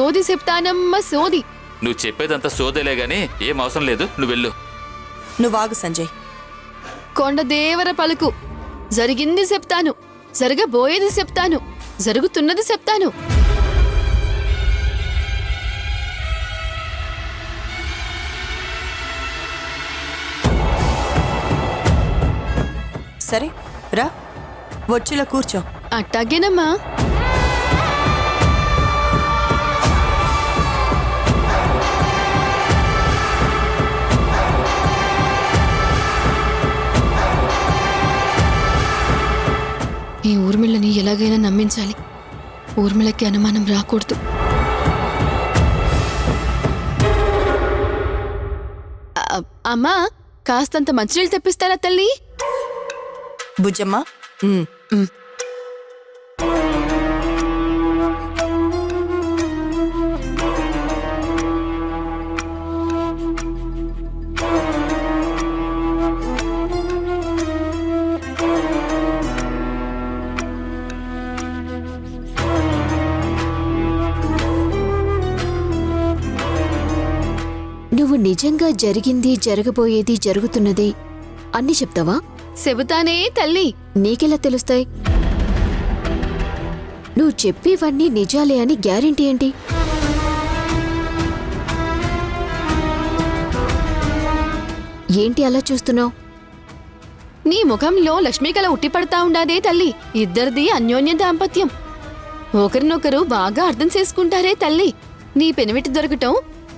సోది చెప్తానమ్మ సోది. నువ్వు చెప్పేదంతా సోదేలే గాని ఏం అవసరం లేదు, నువ్వు వెళ్ళు. నువ్వాగు సంజయ్. కొండదేవర పలుకు. జరిగింది చెప్తాను, జరగబోయేది చెప్తాను, జరుగుతున్నది చెప్తాను. సరే రా, వచ్చిలా కూర్చో. అట్టాగేనమ్మా. ఈ ఊర్మిళని ఎలాగైనా నమ్మించాలి. ఊర్మిళకి అనుమానం రాకూడదు. అమ్మా, కాస్తంత మంచినీళ్ళు తెప్పిస్తారా తల్లి? బుజ్జమ్మ. నువ్వు నిజంగా జరిగింది, జరగబోయేది, జరుగుతున్నది అన్ని చెప్తావా? చెబుతానే తల్లి. నీకెలా తెలుస్తాయి? నువ్వు చెప్పేవన్నీ నిజాలే అని గ్యారెంటీ ఏంటి? ఏంటి అలా చూస్తున్నావు? నీ ముఖంలో లక్ష్మీకళ ఉట్టిపడతా ఉండాదే తల్లి. ఇద్దరిది అన్యోన్య దాంపత్యం. ఒకరినొకరు బాగా అర్థం చేసుకుంటారే తల్లి. నీ పెనిమిటి దొరకటం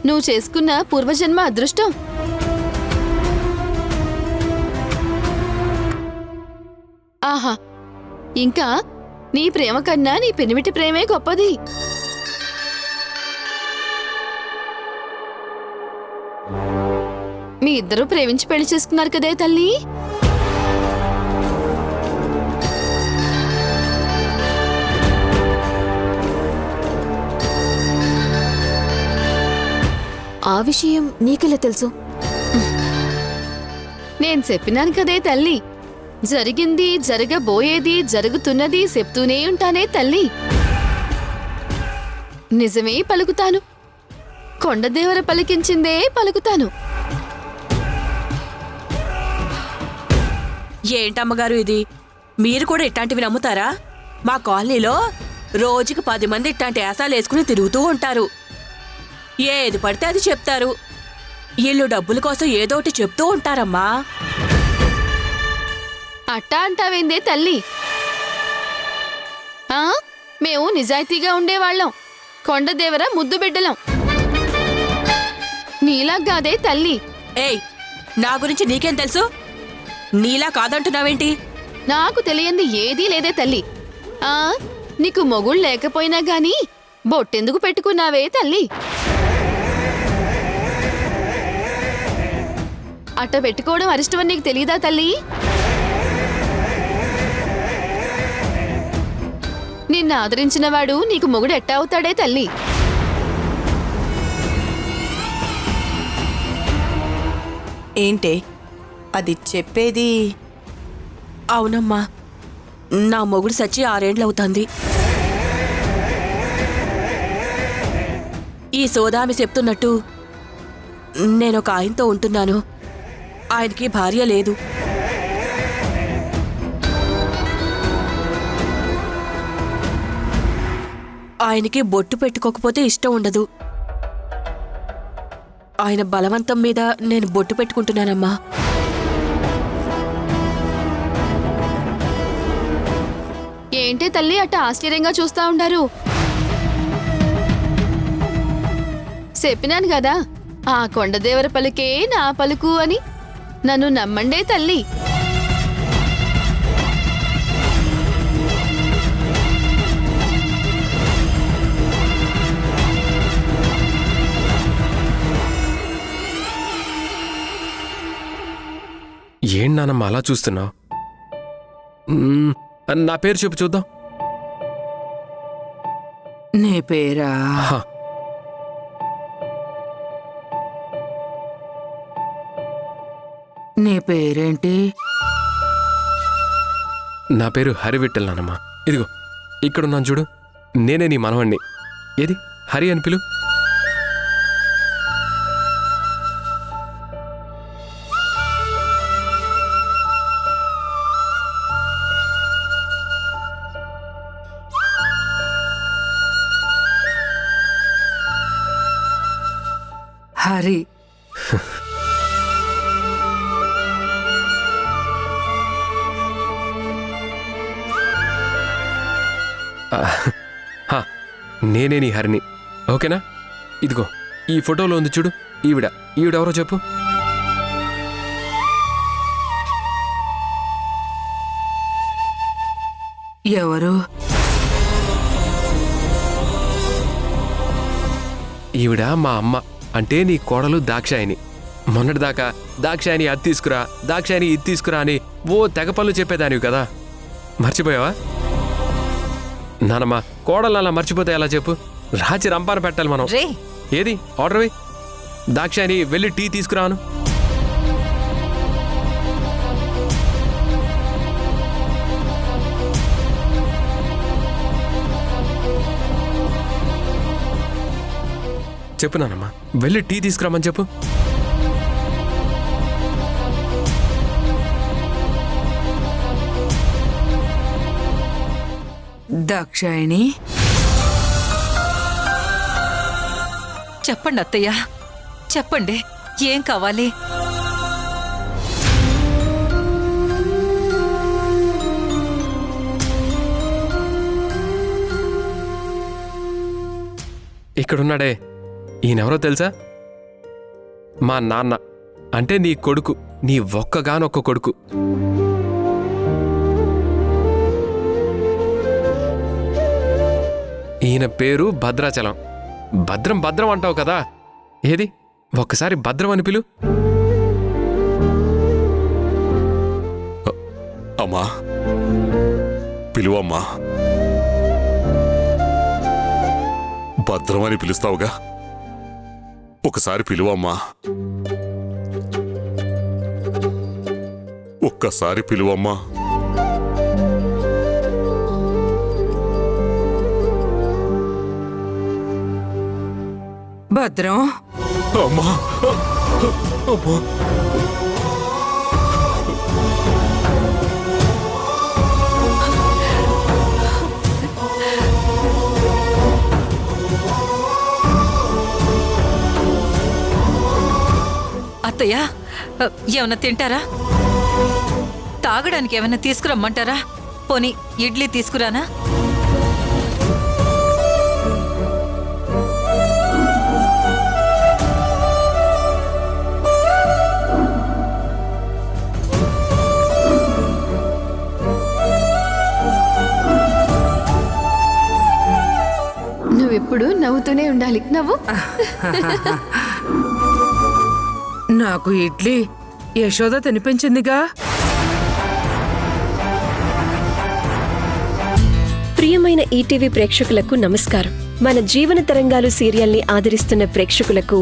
నువ్వు చేసుకున్న పూర్వజన్మ అదృష్టం. ఆహా, ఇంకా నీ ప్రేమ కన్నా నీ పెనిమిటి ప్రేమే గొప్పది. మీ ఇద్దరూ ప్రేమించి పెళ్లి చేసుకున్నారు కదే తల్లి. ఆ విషయం నీకెలా తెలుసు? నేను చెప్పినాను కదే తల్లి. జరిగింది, జరగబోయేది, జరుగుతున్నది చెప్తూనే ఉంటానే తల్లి. నిజమే పలుకుతాను. కొండదేవర పలికించిందే పలుకుతాను. ఏంటమ్మగారు ఇది? మీరు కూడా ఇట్లాంటివి నమ్ముతారా? మా కాలనీలో రోజుకి 10 మంది ఇట్లాంటి యాసాలు వేసుకుని తిరుగుతూ ఉంటారు. ఏది పడితే అది చెప్తారు. వీళ్ళు డబ్బుల కోసం ఏదోటి చెప్తూ ఉంటారమ్మా. అట్టా అంటావేందే తల్లి? మేము నిజాయితీగా ఉండేవాళ్ళం. కొండదేవర ముద్దు బిడ్డలం. నీలా కాదే తల్లి. ఏయ్, నా గురించి నీకేం తెలుసు? నీలా కాదంటున్నావేంటి? నాకు తెలియంది ఏదీ లేదే తల్లి. నీకు మొగుళ్ళు లేకపోయినా గాని బొట్టెందుకు పెట్టుకున్నావే తల్లి? అట్ట పెట్టుకోవడం అరిష్టమని నీకు తెలీదా తల్లి? నిన్ను ఆదరించినవాడు నీకు మొగుడు ఎట్టా అవుతాడే తల్లి? ఏంటే అది చెప్పేది? అవునమ్మా, నా మొగుడు సచ్చి 6 ఏండ్లవుతుంది. ఈ సోదామి చెప్తున్నట్టు నేనొక ఆయనతో ఉంటున్నాను. ఆయనకి భార్య లేదు. ఆయనకి బొట్టు పెట్టుకోకపోతే ఇష్టం ఉండదు. ఆయన బలవంతం మీద నేను బొట్టు పెట్టుకుంటున్నానమ్మా. ఏంటి తల్లి అట్ట ఆశ్చర్యంగా చూస్తా ఉండారు? చెప్పినాను కదా, ఆ కొండదేవర పలుకే నా పలుకు అని. నన్ను నమ్మండే తల్లి. ఏం నానమ్మ అలా చూస్తున్నావు? నా పేరు చెప్పు చూద్దాం. నీ పేరా? నీ పేరేంటి? నా పేరు హరివిట్టల్ నానమ్మ. ఇదిగో ఇక్కడున్నాను చూడు, నేనే నీ మనవణ్ణి. ఏది హరి అని పిలు. హరి. హా, నేనే నీ హరిని. ఓకేనా? ఇదిగో ఈ ఫోటోలో ఉంది చూడు, ఈవిడెవరో చెప్పు. ఎవరు? ఈవిడ మా అమ్మ, అంటే నీ కోడలు దాక్షాయిని. మొన్నటిదాకా దాక్షాయిని అది తీసుకురా, దాక్షాయిని ఇది తీసుకురా అని ఓ తెగ పనులు చెప్పేదానివి కదా, మర్చిపోయావా? నానమ్మ, కోడలు అలా మర్చిపోతే ఎలా చెప్పు? రాచి రంపాన పెట్టాలి మనం. ఏది ఆర్డర్ వి. దాక్షాయిని వెళ్ళి టీ తీసుకురాను. చెప్పు నానమ్మ, వెళ్ళి టీ తీసుకురామని చెప్పు. దాక్షాయిణి. చెప్పండి అత్తయ్య, చెప్పండి, ఏం కావాలి? ఇక్కడున్నాడే, ఈయనెవరో తెలుసా? మా నాన్న, అంటే నీ కొడుకు, నీ ఒక్కగానొక్క కొడుకు. ఈయన పేరు భద్రాచలం. భద్రం భద్రం అంటావు కదా, ఏది ఒక్కసారి భద్రం అని పిలు. అమ్మా, పిలువమ్మా. భద్రమని పిలుస్తావుగా, ఒకసారి పిలువమ్మా. ఒక్కసారి పిలువమ్మా. భద్రం. అమ్మా, అమ్మా. అత్తయ్య, ఏమన్నా తింటారా? తాగడానికి ఏమన్నా తీసుకురమ్మంటారా? పోనీ ఇడ్లీ తీసుకురానా? నువ్వెప్పుడు నవ్వుతూనే ఉండాలి. నవ్వు. నాకు ఇడ్లీ యశోద తినిపించిందిగా. ప్రియమైన ఈటీవీ ప్రేక్షకులకు నమస్కారం. మన జీవన తరంగాలు సీరియల్ని ఆదరిస్తున్న ప్రేక్షకులకు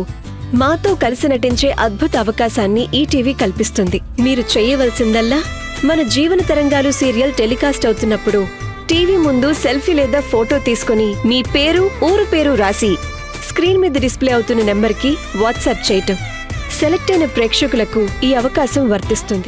మాతో కలిసి నటించే అద్భుత అవకాశాన్ని ఈటీవీ కల్పిస్తుంది. మీరు చేయవలసిందల్లా మన జీవన తరంగాలు సీరియల్ టెలికాస్ట్ అవుతున్నప్పుడు టీవీ ముందు సెల్ఫీ లేదా ఫోటో తీసుకుని మీ పేరు, ఊరు పేరు రాసి స్క్రీన్ మీద డిస్ప్లే అవుతున్న నెంబర్కి వాట్సాప్ చేయటం. సెలెక్ట్ అయిన ప్రేక్షకులకు ఈ అవకాశం వర్తిస్తుంది.